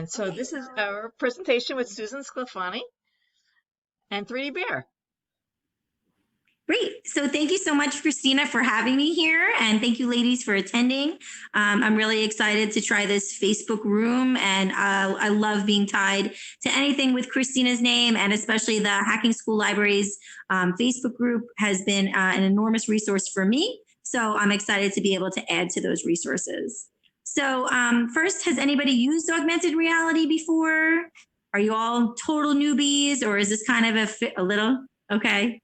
And so this is our presentation with Susan Sclafani and 3DBear. Great. So thank you so much, Christina, for having me here. And thank you, ladies, for attending. I'm really excited to try this Facebook room. And I love being tied to anything with Christina's name, and especially the Hacking School Libraries Facebook group has been an enormous resource for me. So I'm excited to be able to add to those resources. So first, has anybody used augmented reality before? Are you all total newbies, or is this kind of a little? Okay.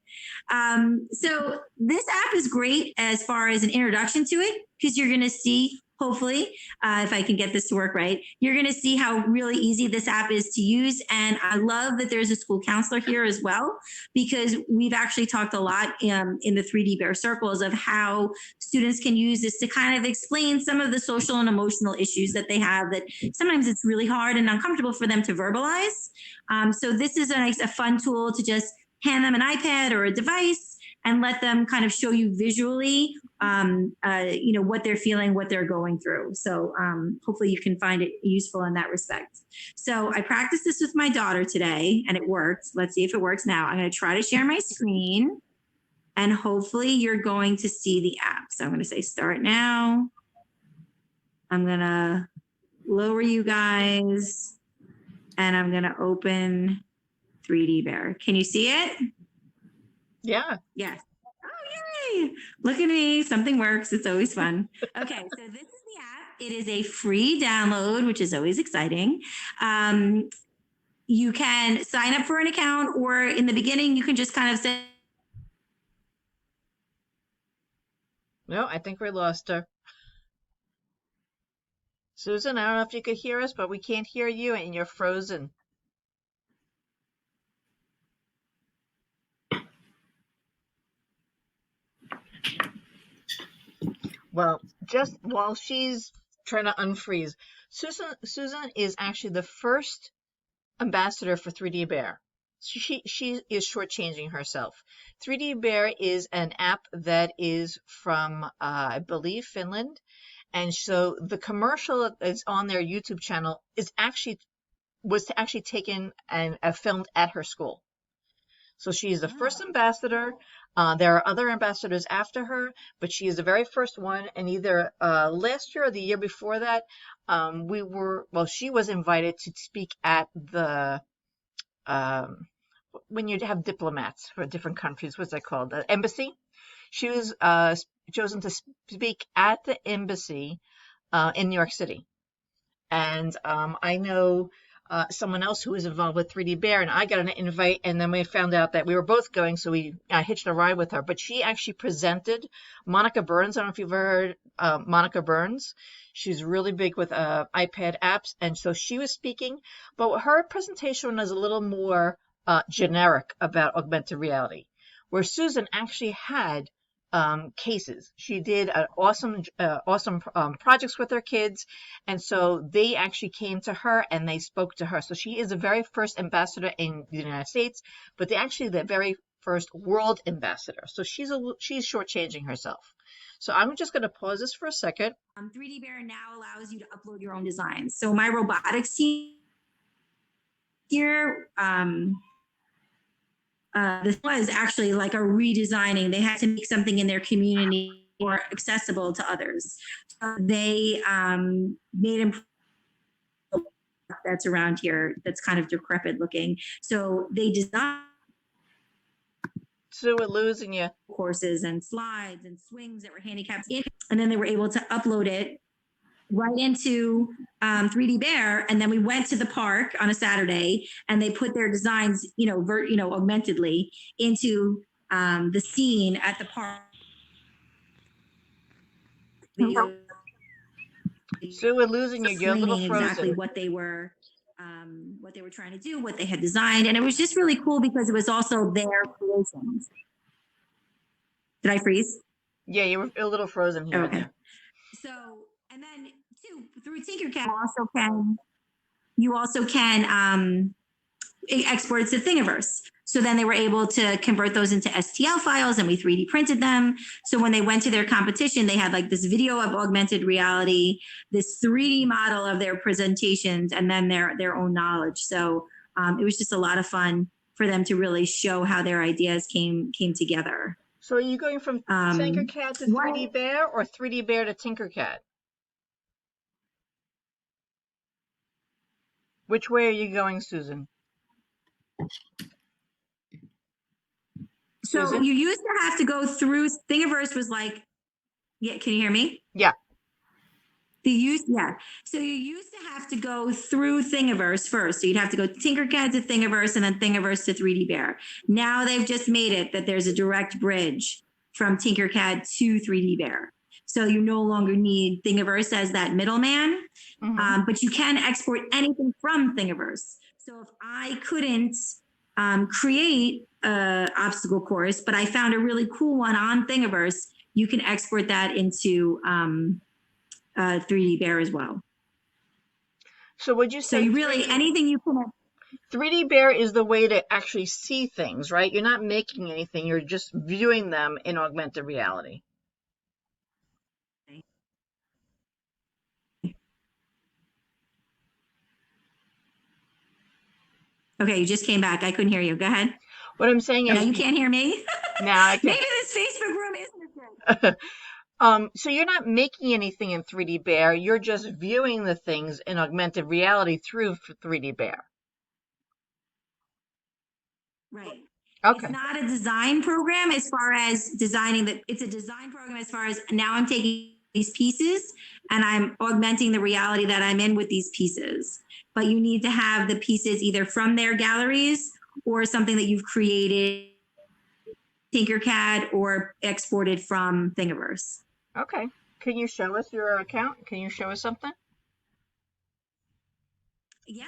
So this app is great as far as an introduction to it, because you're going to see, hopefully, if I can get this to work right, you're going to see how really easy this app is to use. And I love that there's a school counselor here as well, because we've actually talked a lot in the 3DBear circles of how students can use this to kind of explain some of the social and emotional issues that they have, that sometimes it's really hard and uncomfortable for them to verbalize. So this is a fun tool to just hand them an iPad or a device and let them kind of show you visually, what they're feeling, what they're going through. So hopefully you can find it useful in that respect. So I practiced this with my daughter today and it worked. Let's see if it works now. I'm going to try to share my screen and hopefully you're going to see the app. So I'm going to say start now. I'm going to lower you guys and I'm going to open 3DBear. Can you see it? Yeah. Yes. Oh, yay. Look at me. Something works. It's always fun. Okay. So this is the app. It is a free download, which is always exciting. You can sign up for an account, or in the beginning, you can just kind of say. No, I think we lost her. Susan, I don't know if you could hear us, but we can't hear you and you're frozen. Well, just while she's trying to unfreeze, Susan is actually the first ambassador for 3DBear. She is shortchanging herself. 3DBear is an app that is from, I believe, Finland. And so the commercial that's on their YouTube channel was actually taken and filmed at her school. So she is the first ambassador. There are other ambassadors after her, but she is the very first one. And either last year or the year before that, she was invited to speak at the, when you have diplomats for different countries, what's that called? The embassy. She was chosen to speak at the embassy in New York City. And I know someone else who was involved with 3DBear, and I got an invite, and then we found out that we were both going, so we hitched a ride with her. But she actually presented Monica Burns. I don't know if you've heard Monica Burns. She's really big with iPad apps, and so she was speaking. But her presentation was a little more generic about augmented reality, where Susan actually had cases. She did awesome projects with her kids, and so they actually came to her and they spoke to her. So she is the very first ambassador in the United States, but they're actually the very first world ambassador. So she's shortchanging herself. So I'm just going to pause this for a second. 3DBear now allows you to upload your own designs. So my robotics team here, this was actually like a redesigning. They had to make something in their community more accessible to others. So they made that's around here that's kind of decrepit looking. So they designed. So we're losing you. Courses and slides and swings that were handicapped, and then they were able to upload it right into 3DBear, and then we went to the park on a Saturday, and they put their designs, augmentedly into the scene at the park. So we're losing you. You're a little frozen. Exactly what they were trying to do, what they had designed, and it was just really cool because it was also their creations. Did I freeze? Yeah, you were a little frozen here. Okay. So, and then too, through Tinkercad, you also can export it to Thingiverse. So then they were able to convert those into STL files, and we 3D printed them. So when they went to their competition, they had like this video of augmented reality, this 3D model of their presentations, and then their own knowledge. So it was just a lot of fun for them to really show how their ideas came together. So are you going from Tinkercad to 3DBear or 3DBear to Tinkercad? Which way are you going, Susan? So Susan? you used to have to go through, Thingiverse was like, yeah, can you hear me? Yeah. So you used to have to go through Thingiverse first. So you'd have to go Tinkercad to Thingiverse and then Thingiverse to 3DBear. Now they've just made it that there's a direct bridge from Tinkercad to 3DBear. So you no longer need Thingiverse as that middleman, but you can export anything from Thingiverse. So if I couldn't create an obstacle course, but I found a really cool one on Thingiverse, you can export that into 3DBear as well. So would you say? So you really, anything you can. 3DBear is the way to actually see things, right? You're not making anything, you're just viewing them in augmented reality. Okay, you just came back. I couldn't hear you. Go ahead. What I'm saying is, you can't hear me? Now I can. Maybe this Facebook room isn't good. So you're not making anything in 3DBear, you're just viewing the things in augmented reality through 3DBear. Right. Okay. It's not a design program as far as designing that. It's a design program as far as now I'm taking these pieces and I'm augmenting the reality that I'm in with these pieces. But you need to have the pieces either from their galleries or something that you've created, Tinkercad, or exported from Thingiverse. Okay. Can you show us your account? Can you show us something? Yeah.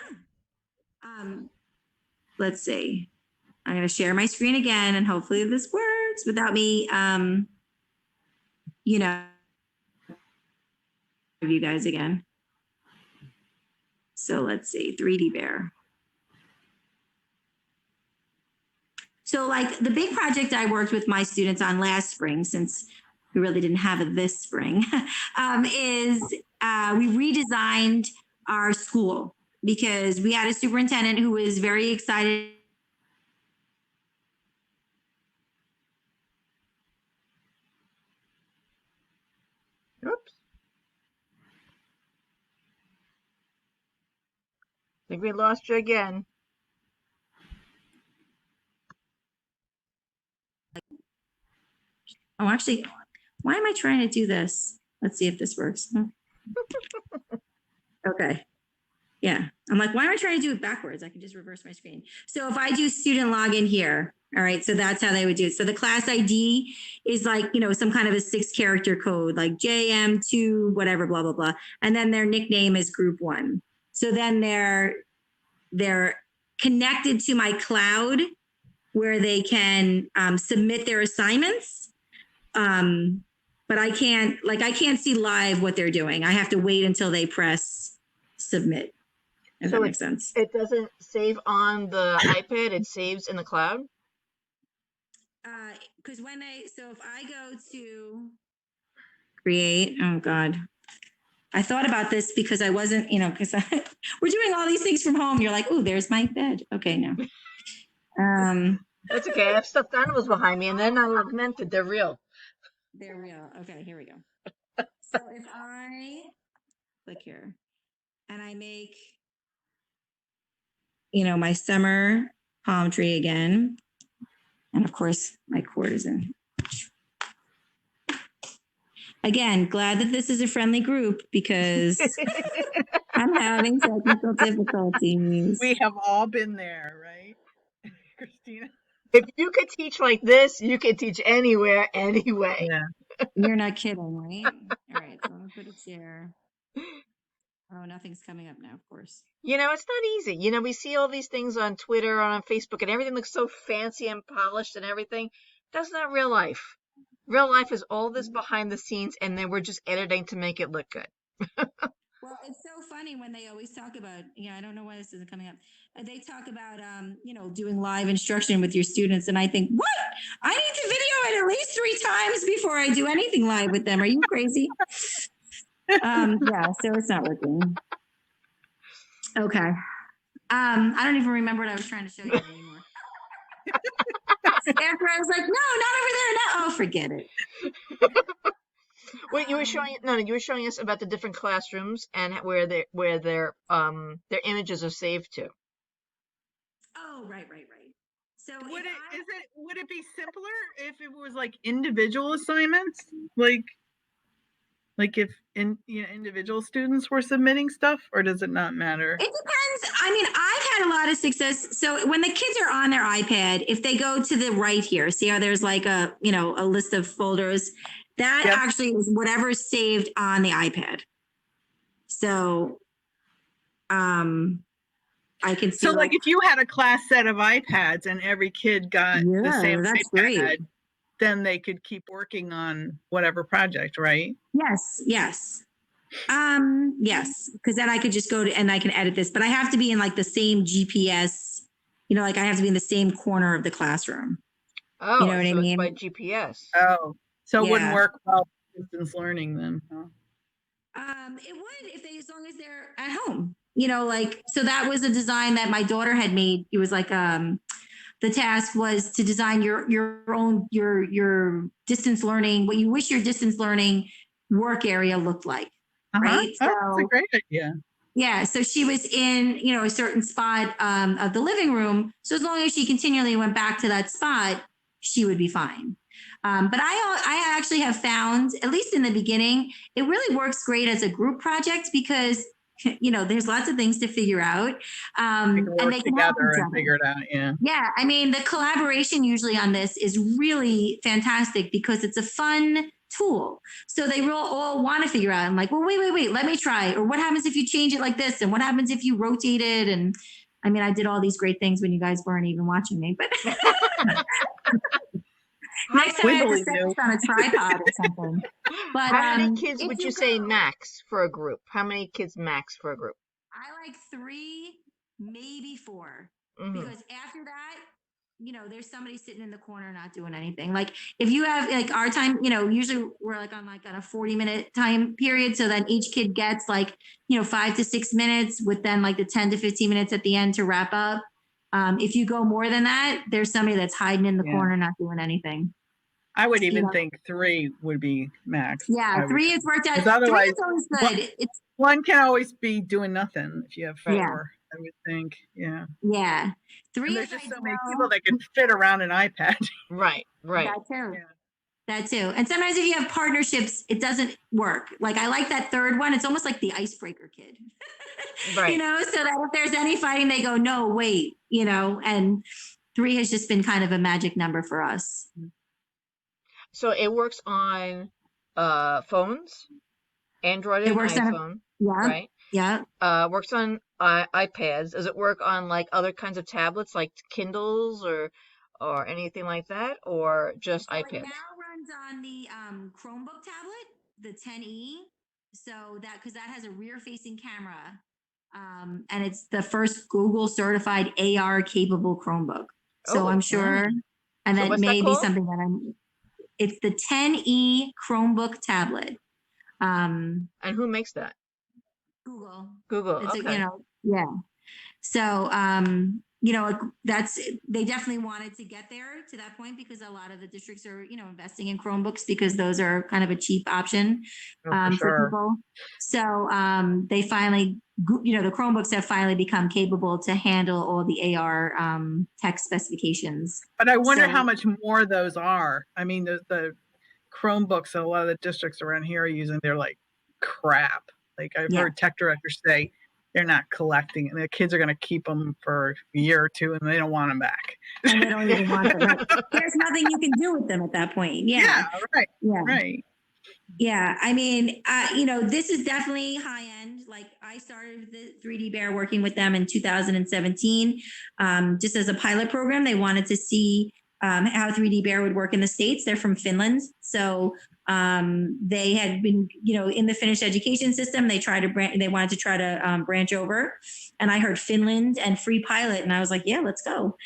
Let's see. I'm going to share my screen again, and hopefully this works without me, you guys again. So let's see, 3DBear. So like the big project I worked with my students on last spring, since we really didn't have it this spring, is we redesigned our school because we had a superintendent who was very excited. Oops. I think we lost you again. Oh, actually, why am I trying to do this? Let's see if this works. Okay. Yeah. I'm like, why am I trying to do it backwards? I can just reverse my screen. So if I do student login here, all right, so that's how they would do it. So the class ID is like, some kind of a 6-character code, like JM2, whatever, blah, blah, blah. And then their nickname is group 1. So then they're connected to my cloud where they can submit their assignments. But I can't see live what they're doing. I have to wait until they press submit. If that makes sense. It doesn't save on the iPad, it saves in the cloud? Because if I go to create, oh God. I thought about this because I wasn't, because we're doing all these things from home. You're like, oh, there's my bed. Okay, no. That's okay. I have stuffed animals behind me and they're not augmented, they're real. They're real. Okay, here we go. So if I click here and I make, my summer palm tree again, and of course my cord is in. Again, glad that this is a friendly group because I'm having technical difficulties. We have all been there, right, Christina? If you could teach like this, you could teach anywhere, anyway. Yeah. You're not kidding, right? All right, so I'm gonna put it there. Oh, nothing's coming up now, of course. It's not easy. We see all these things on Twitter or on Facebook and everything looks so fancy and polished and everything. That's not real life. Real life is all this behind the scenes and then we're just editing to make it look good. Well, it's so funny when they always talk about, I don't know why this isn't coming up. They talk about, doing live instruction with your students. And I think, what? I need to video it at least 3 times before I do anything live with them. Are you crazy? Yeah, so it's not working. Okay. I don't even remember what I was trying to show you anymore. After I was like, no, not over there. No, oh, forget it. Wait, you were showing us about the different classrooms and where their images are saved to. Oh, right. So would it be simpler if it was like individual assignments? Like if individual students were submitting stuff, or does it not matter? It depends. I mean, I've had a lot of success. So when the kids are on their iPad, if they go to the right here, see how there's like a list of folders, that actually is whatever's saved on the iPad. So, I can see. So like if you had a class set of iPads and every kid got the same that's iPad, great. Then they could keep working on whatever project, right? Yes. Yes, because then I could just go to and I can edit this, but I have to be in like the same GPS, like I have to be in the same corner of the classroom. Oh, you know what I mean? It's by GPS. Oh, so it wouldn't work well for distance learning then, huh? It would as long as they're at home. So that was a design that my daughter had made. It was like the task was to design your own distance learning, what you wish your distance learning work area looked like. Right. Oh, that's a great idea. Yeah. So she was in, a certain spot of the living room. So as long as she continually went back to that spot, she would be fine. But I actually have found, at least in the beginning, it really works great as a group project because there's lots of things to figure out. And they can together and figure it out. Yeah. Yeah. I mean, the collaboration usually on this is really fantastic because it's a fun tool. So they will all want to figure out. I'm like, well, wait, let me try. Or what happens if you change it like this? And what happens if you rotate it? And I mean, I did all these great things when you guys weren't even watching me, but next time I have to set this on a tripod or something. But how many kids would you say max for a group? How many kids max for a group? I like 3, maybe 4. Mm-hmm. Because after that, there's somebody sitting in the corner not doing anything. Like if you have like our time, usually we're like on a 40-minute time period. So then each kid gets 5 to 6 minutes with then like the 10 to 15 minutes at the end to wrap up. If you go more than that, there's somebody that's hiding in the corner not doing anything. I would even think 3 would be max. Yeah, 3 is worked out. Otherwise, 3 is always good. One can always be doing nothing if you have 4. I would think, yeah. 3 and there's just so many people that can fit around an iPad. Right. That too. Yeah. That too. And sometimes if you have partnerships, it doesn't work. Like I like that third one. It's almost like the icebreaker kid. Right. So that if there's any fighting, they go, no, wait, and 3 has just been kind of a magic number for us. So it works on phones, Android and iPhone, right? Yeah. Works on iPads. Does it work on like other kinds of tablets, like Kindles or anything like that, or just iPads? It now runs on the Chromebook tablet, the tiein. So because that has a rear-facing camera, and it's the first Google certified AR capable Chromebook. So I'm sure, and that may be something that It's the tiein Chromebook tablet. And who makes that? Google. It's okay. So, they definitely wanted to get there to that point because a lot of the districts are, investing in Chromebooks because those are kind of a cheap option for people. So they finally, the Chromebooks have finally become capable to handle all the AR text specifications. But I wonder how much more those are. I mean, the Chromebooks that a lot of the districts around here are using, they're like crap. Like I've heard tech directors say they're not collecting and the kids are going to keep them for a year or 2 and they don't want them back. And they don't even want them. Right? There's nothing you can do with them at that point. Yeah, right. Yeah. Right. Yeah. I mean, this is definitely high end. Like I started the 3DBear working with them in 2017, just as a pilot program. They wanted to see how 3DBear would work in the States. They're from Finland. So They had been, in the Finnish education system. They wanted to try to branch over, and I heard Finland and free pilot, and I was like, yeah, let's go.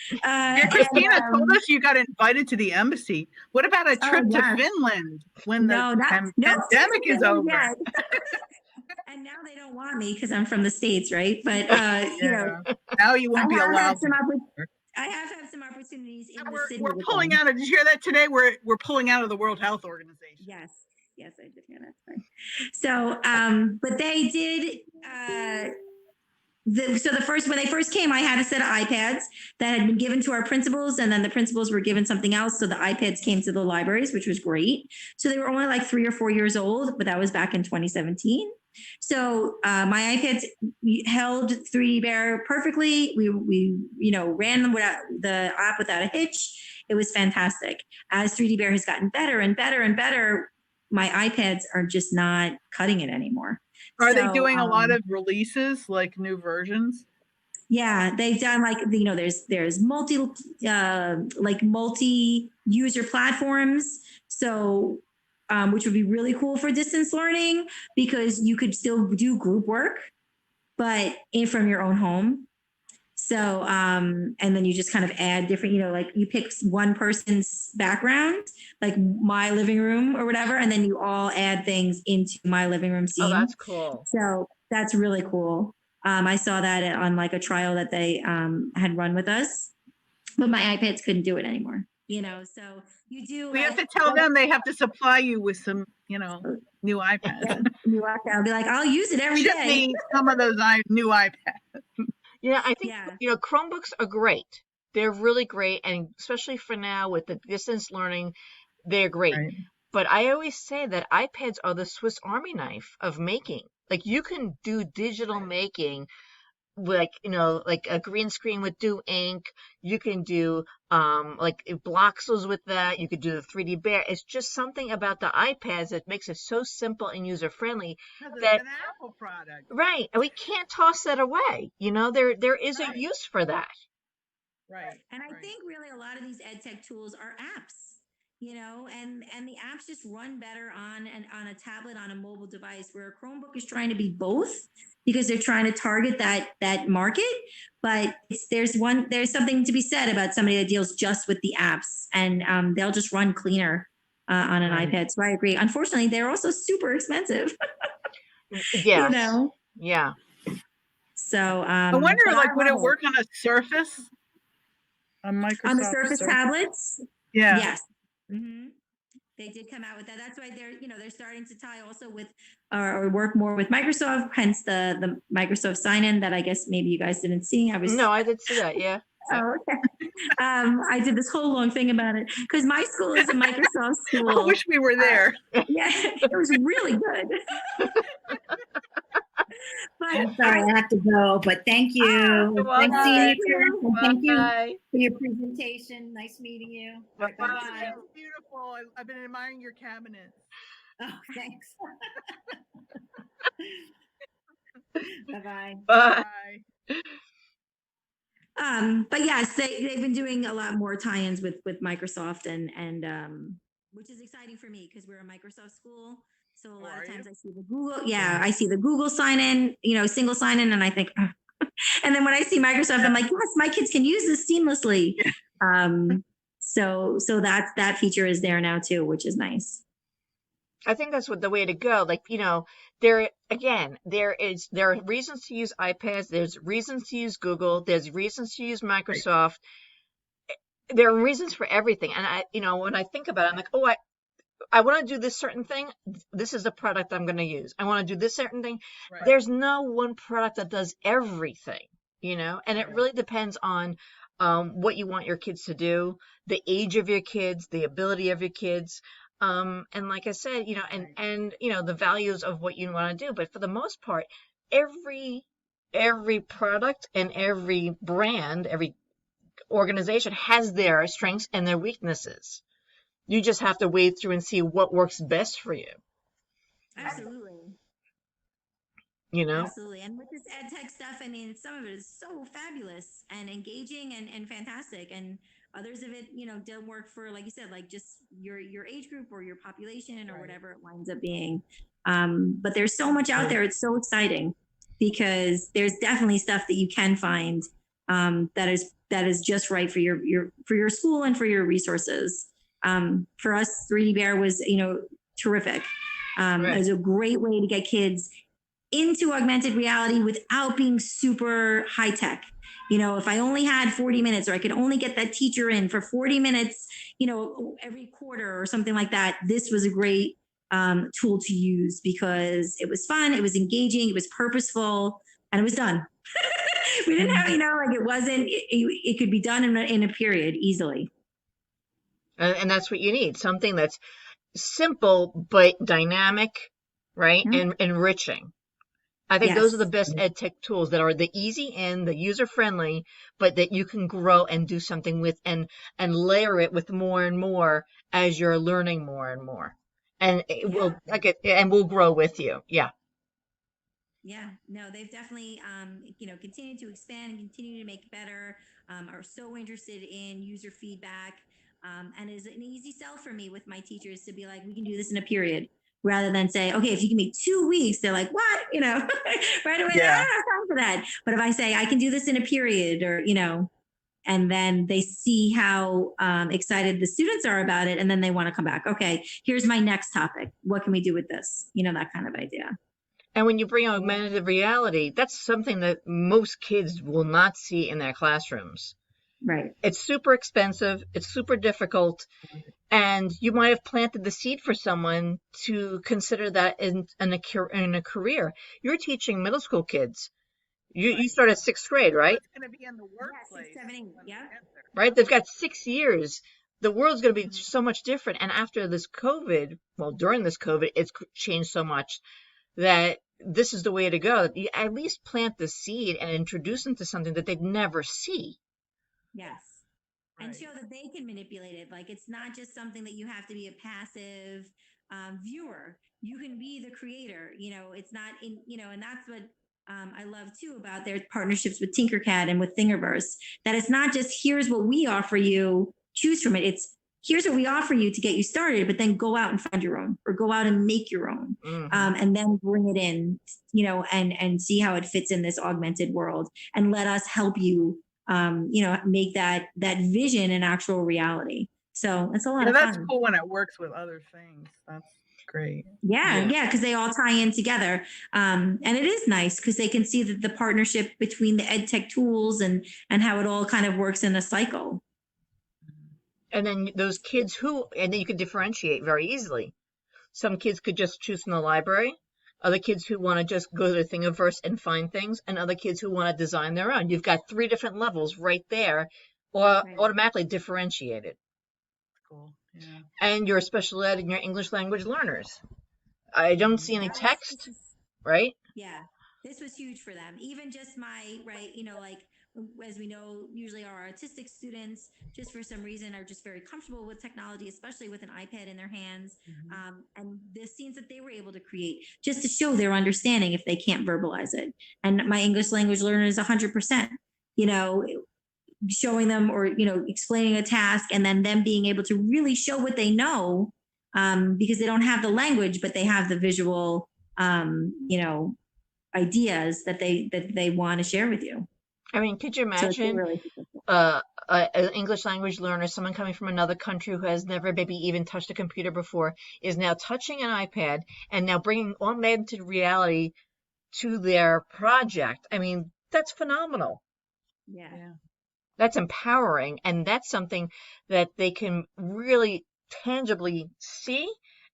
Christina told us you got invited to the embassy. What about a trip to Finland when the pandemic is over? And now they don't want me because I'm from the States, right? But now you won't be allowed. I have had some opportunities in the city. We're pulling out of. Did you hear that today? We're pulling out of the World Health Organization. Yes, I did hear that. Right. So, but they did. When they first came, I had a set of iPads that had been given to our principals, and then the principals were given something else. So the iPads came to the libraries, which was great. So they were only like 3 or 4 years old, but that was back in 2017. So my iPads held 3DBear perfectly. We ran them without the app without a hitch. It was fantastic. As 3DBear has gotten better and better and better, my iPads are just not cutting it anymore. Are they doing a lot of releases, like new versions? Yeah, they've done there's multi-user platforms. So which would be really cool for distance learning, because you could still do group work, but from your own home. So, and then you just kind of add different, like you pick one person's background, like my living room or whatever, and then you all add things into my living room scene. Oh, that's cool. So that's really cool. I saw that on like a trial that they had run with us, but my iPads couldn't do it anymore. So you do. We have to tell them they have to supply you with some, new iPads. I'll be like, I'll use it every Ship day. me some of those new iPads. I think Chromebooks are great. They're really great, and especially for now with the distance learning, they're great. Right. But I always say that iPads are the Swiss Army knife of making. Like you can do digital making, like a green screen with tiein. You can do like Bloxels with that. You could do the 3DBear. It's just something about the iPads that makes it so simple and user friendly. That an Apple product, right? And we can't toss that away. There is a use for that. Right. And I think really a lot of these ed tech tools are apps. And the apps just run better on a tablet, on a mobile device, where a Chromebook is trying to be both, because they're trying to target that market. But there's something to be said about somebody that deals just with the apps, and they'll just run cleaner on an iPad. So I agree. Unfortunately, they're also super expensive. Yeah. Yeah. So I wonder, would it work on a Surface? On Microsoft on the Surface tablets? Yeah. Yes. Mm-hmm. They did come out with that. That's why they're starting to tie also with or work more with Microsoft. Hence the Microsoft sign-in that I guess maybe you guys didn't see. No, I did see that. Yeah. Oh, okay. I did this whole long thing about it because my school is a Microsoft school. I wish we were there. Yeah, it was really good. But I'm sorry, I have to go, but thank you. Thank you for your presentation. Nice meeting you. Bye. It's beautiful. I've been admiring your cabinet. Oh, thanks. Bye-bye. Bye. But yes, they've been doing a lot more tie-ins with Microsoft and which is exciting for me because we're a Microsoft school. So a lot of times I see the Google, I see the Google sign in, single sign in, and I think, and then when I see Microsoft, I'm like, yes, my kids can use this seamlessly. So that feature is there now too, which is nice. I think that's the way to go. There are reasons to use iPads. There's reasons to use Google. There's reasons to use Microsoft. Right. There are reasons for everything. And when I think about it, I'm like, I want to do this certain thing. This is the product I'm going to use. I want to do this certain thing. Right. There's no one product that does everything, and it really depends on what you want your kids to do, the age of your kids, the ability of your kids. And like I said, and the values of what you want to do. But for the most part, every product and every brand, every organization has their strengths and their weaknesses. You just have to wade through and see what works best for you. Absolutely. Absolutely. And with this ed tech stuff, I mean, some of it is so fabulous and engaging and fantastic. And others of it, don't work for, like you said, like just your age group or your population or whatever it winds up being. But there's so much out there. It's so exciting because there's definitely stuff that you can find that is just right for your school and for your resources. For us, 3DBear was, terrific. It was a great way to get kids into augmented reality without being super high tech. If I only had 40 minutes or I could only get that teacher in for 40 minutes, every quarter or something like that, this was a great tool to use because it was fun, it was engaging, it was purposeful, and it was done. We didn't have, like it wasn't, it could be done in a period easily. And that's what you need. Something that's simple, but dynamic, right? And enriching. I think those are the best ed tech tools that are the easy and the user friendly, but that you can grow and do something with and layer it with more and more as you're learning more and more. And it will and we'll grow with you. Yeah. Yeah, no, they've definitely, continued to expand and continue to make better, are so interested in user feedback. And is an easy sell for me with my teachers to be like, we can do this in a period rather than say, okay, if you give me 2 weeks, they're like, what? Right away, I don't have time for that. But if I say, I can do this in a period or, and then they see how excited the students are about it. And then they want to come back. Okay, here's my next topic. What can we do with this? That kind of idea. And when you bring augmented reality, that's something that most kids will not see in their classrooms. Right. It's super expensive. It's super difficult. And you might have planted the seed for someone to consider that in a career. You're teaching middle school kids. You start at 6th grade, right? It's going to be in the workplace. 6, 7, 8, yeah. Right? They've got 6 years. The world's going to be so much different. And after this COVID, during this COVID, it's changed so much that this is the way to go. You at least plant the seed and introduce them to something that they'd never see. Yes. And show that they can manipulate it. Like it's not just something that you have to be a passive viewer. You can be the creator. It's not in, and that's what I love too about their partnerships with Tinkercad and with Thingiverse, that it's not just here's what we offer you, choose from it. It's here's what we offer you to get you started, but then go out and find your own or go out and make your own and then bring it in, and see how it fits in this augmented world and let us help you, make that vision an actual reality. So it's a lot of fun. That's cool when it works with other things. That's great. Yeah, because they all tie in together. And it is nice because they can see the partnership between the ed tech tools and how it all kind of works in a cycle. And then those kids and then you can differentiate very easily. Some kids could just choose from the library, other kids who want to just go to the Thingiverse and find things, and other kids who want to design their own. You've got 3 different levels right there, or automatically differentiated. Cool. Yeah. And your special ed and your English language learners. I don't see any text, right? Yeah, this was huge for them. Even just my, like, as we know, usually our autistic students, just for some reason, are just very comfortable with technology, especially with an iPad in their hands. And the scenes that they were able to create just to show their understanding if they can't verbalize it. And my English language learner is 100%, showing them or, explaining a task and then them being able to really show what they know because they don't have the language, but they have the visual, ideas that they want to share with you. I mean, could you imagine an English language learner, someone coming from another country who has never maybe even touched a computer before, is now touching an iPad and now bringing augmented reality to their project? I mean, that's phenomenal. Yeah. That's empowering, and that's something that they can really tangibly see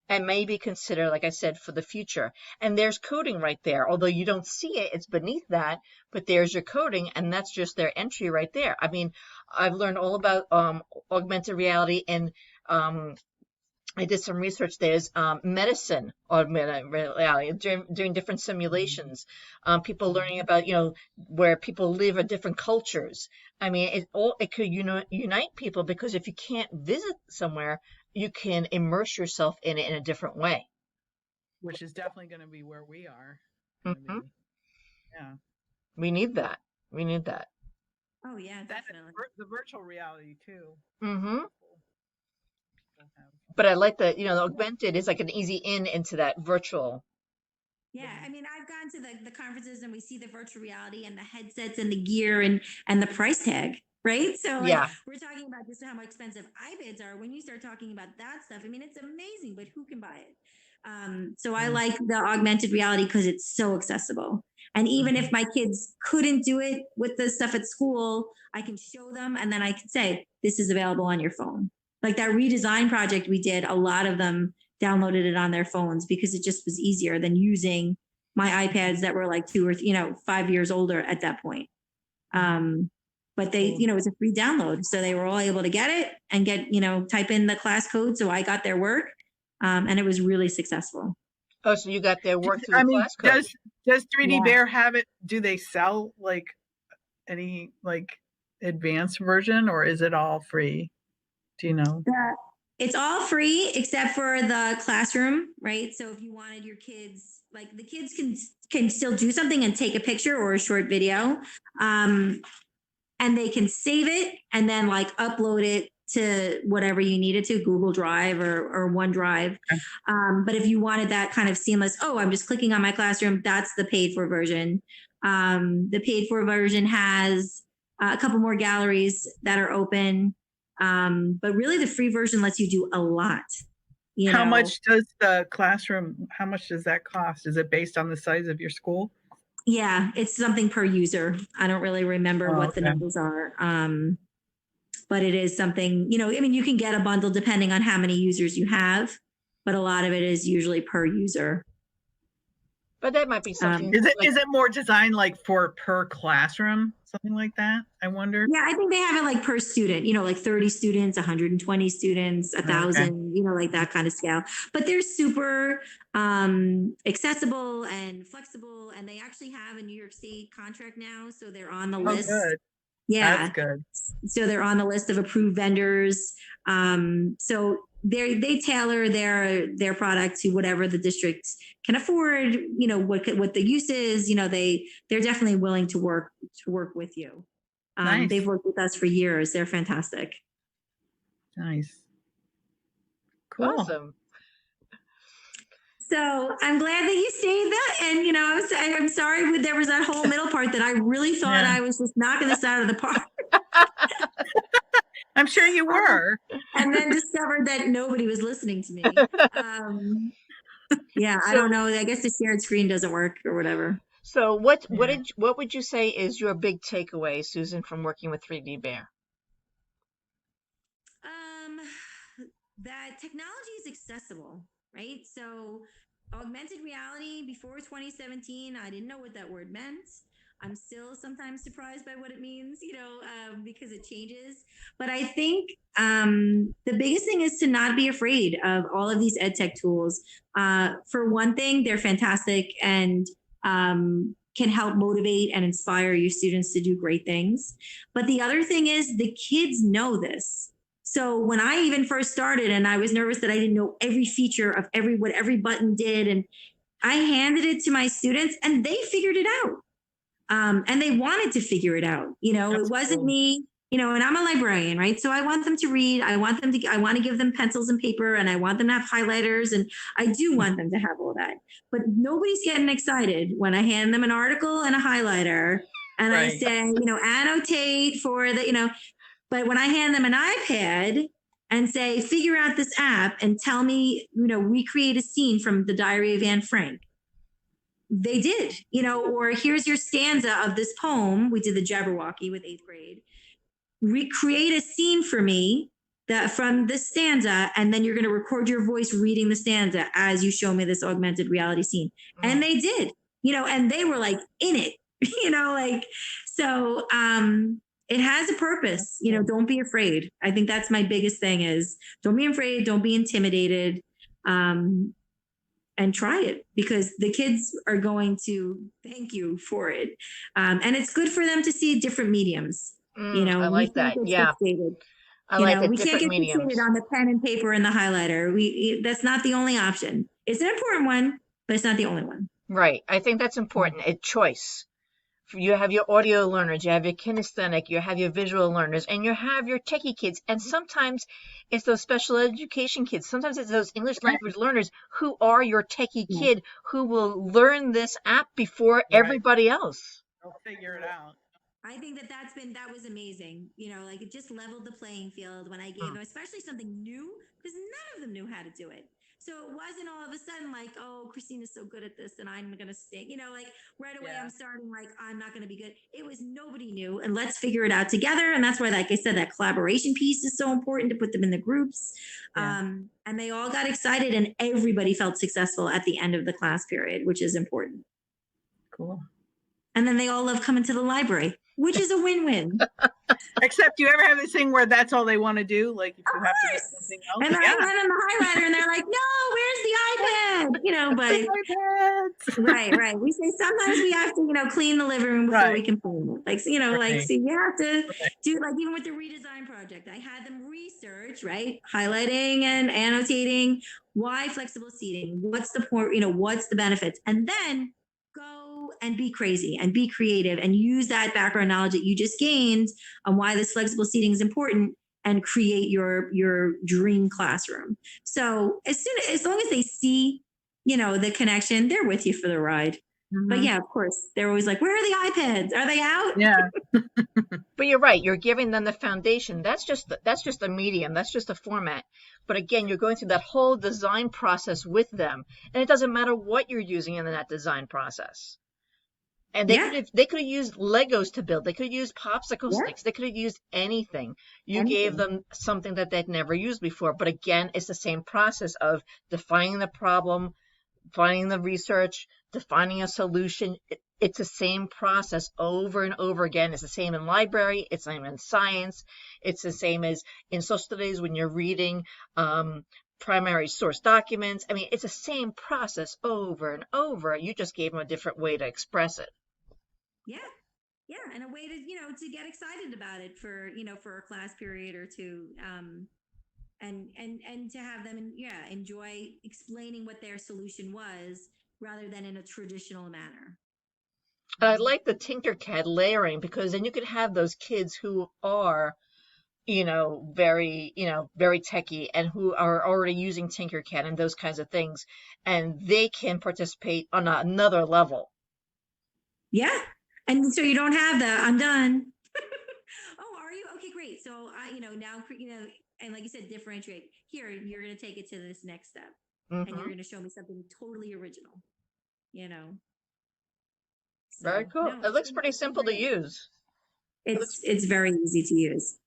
and maybe consider, like I said, for the future. And there's coding right there. Although you don't see it, it's beneath that, but there's your coding, and that's just their entry right there. I mean, I've learned all about augmented reality, and I did some research. There's medicine augmented reality, doing different simulations, people learning about, where people live in different cultures. I mean, it could unite people, because if you can't visit somewhere, you can immerse yourself in it in a different way. Which is definitely going to be where we are. Yeah. We need that. We need that. Oh yeah, That definitely. the virtual reality too. Mm-hmm. People have. But I like that, the augmented is like an easy in into that virtual. Yeah, I mean, I've gone to the conferences and we see the virtual reality and the headsets and the gear and the price tag, right? So like Yeah. we're talking about just how expensive iPads are. When you start talking about that stuff, I mean, it's amazing, but who can buy it? So I like the augmented reality because it's so accessible. And even if my kids couldn't do it with the stuff at school, I can show them and then I can say, this is available on your phone. Like that redesign project we did, a lot of them downloaded it on their phones because it just was easier than using my iPads that were like 2 or 5 years older at that point. But they, it was a free download. So they were all able to get it and get, type in the class code. So I got their work and it was really successful. Oh, so you got their work through the class code. Does 3DBear have it? Do they sell like any like advanced version or is it all free? Do you know? It's all free except for the classroom, right? So if you wanted your kids, like the kids can still do something and take a picture or a short video, and they can save it and then like upload it to whatever you needed to, Google Drive or OneDrive. Okay. But if you wanted that kind of seamless, I'm just clicking on my classroom, that's the paid for version. The paid for version has a couple more galleries that are open. But really the free version lets you do a lot. How much does the classroom, how much does that cost? Is it based on the size of your school? Yeah, it's something per user. I don't really remember what the numbers are. But it is something, I mean, you can get a bundle depending on how many users you have, but a lot of it is usually per user. But that might be something. Is it more designed like for per classroom, something like that? I wonder. Yeah, I think they have it like per student, like 30 students, 120 students, 1,000, like that kind of scale. But they're super accessible and flexible, and they actually have a New York State contract now, so they're on the list. Good. Yeah, that's good. So they're on the list of approved vendors. So they tailor their product to whatever the district can afford. What the use is. They're definitely willing to work with you. Nice. They've worked with us for years. They're fantastic. Nice. Cool. Awesome. So I'm glad that you stayed there. And I'm sorry there was that whole middle part that I really thought I was just knocking this out of the park. I'm sure you were. And then discovered that nobody was listening to me. I don't know. I guess the shared screen doesn't work or whatever. So what would you say is your big takeaway, Susan, from working with 3DBear? That technology is accessible, right? So augmented reality before 2017, I didn't know what that word meant. I'm still sometimes surprised by what it means, because it changes. But I think the biggest thing is to not be afraid of all of these ed tech tools. For one thing, they're fantastic and can help motivate and inspire your students to do great things. But the other thing is the kids know this. So when I even first started and I was nervous that I didn't know every feature of what every button did, and I handed it to my students and they figured it out. And they wanted to figure it out. It wasn't me, and I'm a librarian, right? So I want them to read. I want to give them pencils and paper, and I want them to have highlighters, and I do want them to have all that. But nobody's getting excited when I hand them an article and a highlighter and I say, annotate for the, but when I hand them an iPad and say, figure out this app and tell me, recreate a scene from the Diary of Anne Frank. They did, or here's your stanza of this poem. We did the Jabberwocky with 8th grade. Recreate a scene for me from this stanza, and then you're going to record your voice reading the stanza as you show me this augmented reality scene. And they did, and they were like in it, so it has a purpose. Don't be afraid. I think that's my biggest thing is don't be afraid. Don't be intimidated. And try it because the kids are going to thank you for it. And it's good for them to see different mediums. I like that. Yeah. I like the different mediums. We can't get fixated on the pen and paper and the highlighter. That's not the only option. It's an important one, but it's not the only one. Right. I think that's important. Choice. You have your audio learners, you have your kinesthetic, you have your visual learners, and you have your techie kids. And sometimes it's those special education kids. Sometimes it's those English language learners who are your techie kid who will learn this app before everybody else. They'll figure it out. I think that was amazing. Like it just leveled the playing field when I gave them, especially something new, because none of them knew how to do it. So it wasn't all of a sudden like, oh, Christina's so good at this and I'm going to stay, like right away I'm starting like, I'm not going to be good. It was nobody knew, and let's figure it out together. And that's why, like I said, that collaboration piece is so important to put them in the groups. And they all got excited and everybody felt successful at the end of the class period, which is important. Cool. And then they all love coming to the library, which is a win-win. Except, you ever have this thing where that's all they want to do? Like, if you have to do something else. And then I run in the highlighter and they're like, no, where's the iPad? But right. We say sometimes we have to, clean the living room before we can clean it. Like, so you have to do, like, even with the redesign project, I had them research, right? Highlighting and annotating why flexible seating, what's the point, what's the benefits? And then go and be crazy and be creative and use that background knowledge that you just gained on why this flexible seating is important and create your dream classroom. So as long as they see, the connection, they're with you for the ride. But yeah, of course, they're always like, where are the iPads? Are they out? Yeah. But you're right. You're giving them the foundation. That's just a medium. That's just a format. But again, you're going through that whole design process with them. And it doesn't matter what you're using in that design process. And they could have used Legos to build. They could have used popsicle sticks. They could have used anything. You gave them something that they'd never used before. But again, it's the same process of defining the problem, finding the research, defining a solution. It's the same process over and over again. It's the same in library. It's the same in science. It's the same as in social studies when you're reading primary source documents. I mean, it's the same process over and over. You just gave them a different way to express it. Yeah, and a way to to get excited about it for for a class period or two, and to have them enjoy explaining what their solution was rather than in a traditional manner. And I like the Tinkercad layering, because then you could have those kids who are very techie and who are already using Tinkercad and those kinds of things, and they can participate on another level. Yeah. And so you don't have the, I'm done. Oh, are you? Okay, great. So I, now, and like you said, differentiate. Here, you're going to take it to this next step. And you're going to show me something totally original, So, very cool. No, it looks pretty simple to use. It's very easy to use.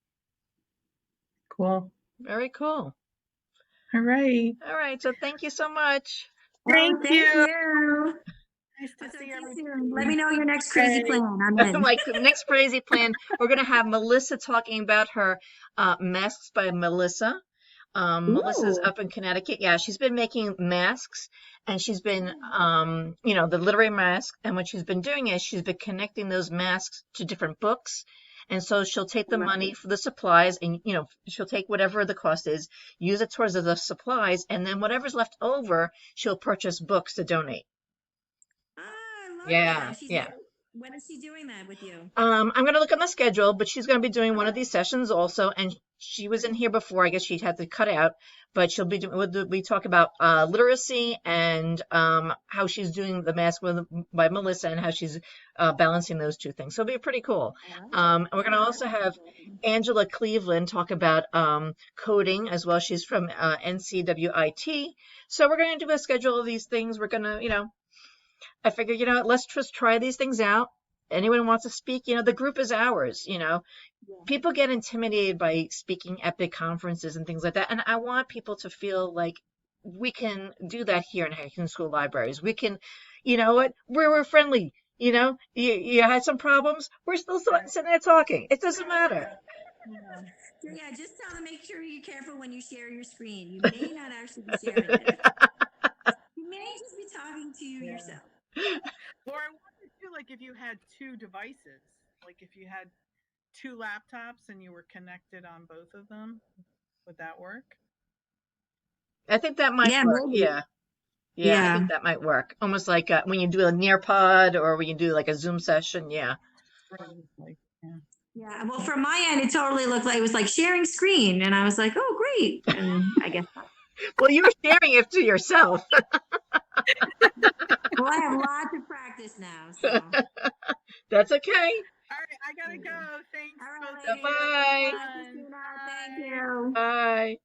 Cool. Very cool. All right. So thank you so much. Thank you. Nice to see you. Let me know your next crazy plan. I'm in. Like the next crazy plan, we're going to have Melissa talking about her masks by Melissa. Melissa's up in Connecticut. Yeah, she's been making masks, and she's been, the literary mask. And what she's been doing is she's been connecting those masks to different books. And so she'll take the money for the supplies, and she'll take whatever the cost is, use it towards the supplies, and then whatever's left over, she'll purchase books to donate. Yeah. When is she doing that with you? I'm going to look on the schedule, but she's going to be doing one of these sessions also. And she was in here before. I guess she had to cut out, but she'll be doing. We talk about literacy and how she's doing the mask by Melissa and how she's balancing those two things. So it'll be pretty cool. And we're going to also have Angela Cleveland talk about coding as well. She's from NCWIT. So we're going to do a schedule of these things. We're going to, I figured, let's just try these things out. Anyone who wants to speak, the group is ours, People get intimidated by speaking at big conferences and things like that. And I want people to feel like we can do that here in Hacking School Libraries. We can, we're friendly, you had some problems. We're still sitting there talking. It doesn't matter. Yeah, just tell them, make sure you're careful when you share your screen. You may not actually be sharing it. You may just be talking to yourself. Or I wonder too, like if you had two devices, like if you had two laptops and you were connected on both of them, would that work? I think that might work. Maybe. Yeah. Yeah, I think that might work. Almost like when you do a Nearpod or when you do like a Zoom session. Yeah. Yeah. Well, from my end, it totally looked like it was like sharing screen, and I was like, "Oh, great!" And I guess not. Well, you were sharing it to yourself. Well, I have lots of practice now, so. That's okay. All right, I gotta go. Thanks. All right, Bye. Christina. Thank you. Bye.